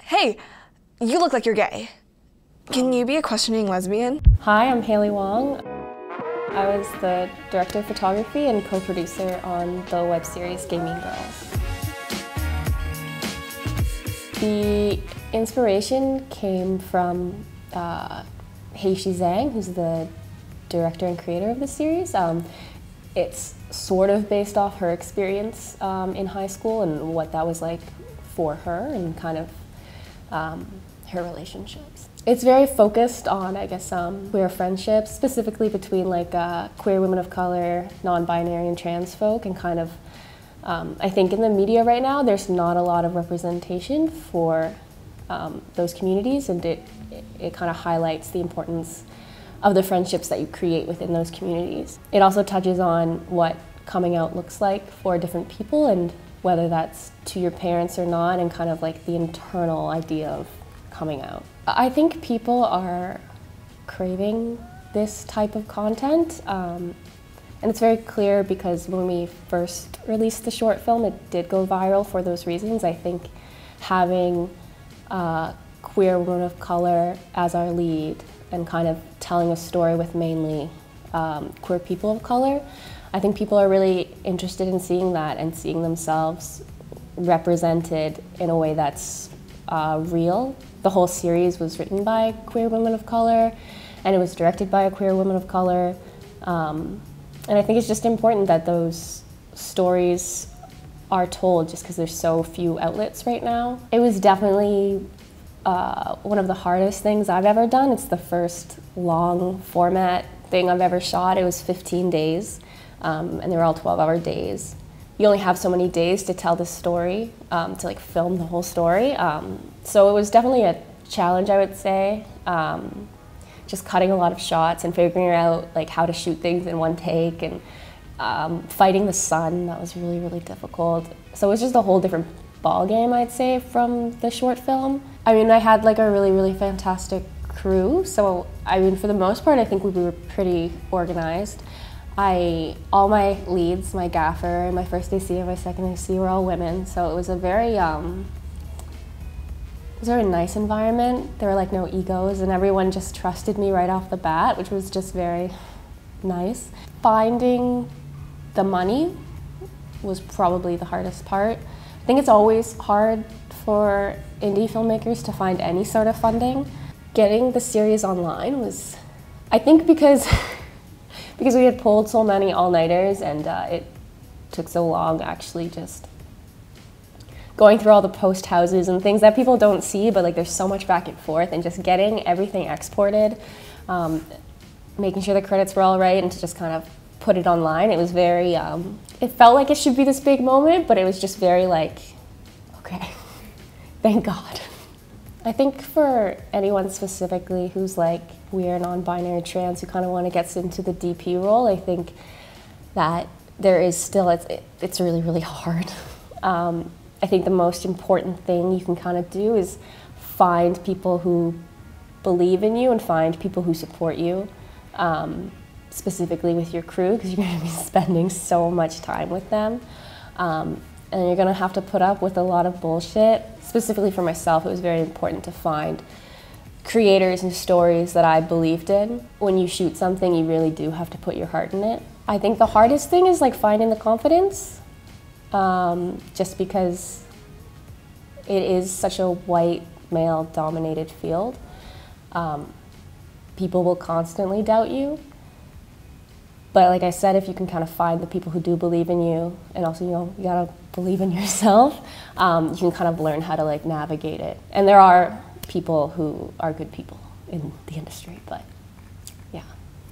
Hey, you look like you're gay. Can you be a questioning lesbian? Hi, I'm Hayley Wong. I was the director of photography and co-producer on the web series Gay Mean Girls. The inspiration came from Hayley Zhang, who's the director and creator of the series. It's sort of based off her experience in high school and what that was like for her and kind of her relationships. It's very focused on, I guess, queer friendships, specifically between like queer women of color, non-binary and trans folk, and kind of, I think in the media right now, there's not a lot of representation for those communities, and it kind of highlights the importance of the friendships that you create within those communities. It also touches on what coming out looks like for different people and whether that's to your parents or not, and kind of like the internal idea of coming out. I think people are craving this type of content, and it's very clear because when we first released the short film, it did go viral for those reasons. I think having queer women of color as our lead and kind of telling a story with mainly queer people of color, I think people are really interested in seeing that and seeing themselves represented in a way that's real. The whole series was written by queer women of color, and it was directed by a queer woman of color. And I think it's just important that those stories are told just because there's so few outlets right now. It was definitely one of the hardest things I've ever done. It's the first long format thing I've ever shot. It was 15 days, and they were all 12-hour days. You only have so many days to tell the story, to like film the whole story. So it was definitely a challenge, I would say. Just cutting a lot of shots and figuring out like how to shoot things in one take, and fighting the sun. That was really, really difficult. So it was just a whole different ball game, I'd say, from the short film. I mean, I had like a really, really fantastic crew. So I mean, for the most part, I think we were pretty organized. All my leads, my gaffer, my first AC and my second AC were all women, so it was a very nice environment. There were like no egos, and everyone just trusted me right off the bat, which was just very nice. Finding the money was probably the hardest part. I think it's always hard for indie filmmakers to find any sort of funding. Getting the series online was, I think because we had pulled so many all-nighters, and it took so long actually just going through all the post houses and things that people don't see, but like there's so much back and forth, and just getting everything exported, making sure the credits were all right, and to just kind of put it online. It was very, it felt like it should be this big moment, but it was just very like, okay, thank God. I think for anyone specifically who's like queer, non-binary, trans, who kind of want to get into the DP role, I think that there is still, it's really, really hard. I think the most important thing you can kind of do is find people who believe in you and find people who support you, specifically with your crew, because you're going to be spending so much time with them. And you're going to have to put up with a lot of bullshit. Specifically for myself, it was very important to find creators and stories that I believed in. When you shoot something, you really do have to put your heart in it. I think the hardest thing is like finding the confidence, just because it is such a white, male-dominated field. People will constantly doubt you. But like I said, if you can kind of find the people who do believe in you, and also, you know, you gotta believe in yourself, you can kind of learn how to like navigate it. And there are people who are good people in the industry, but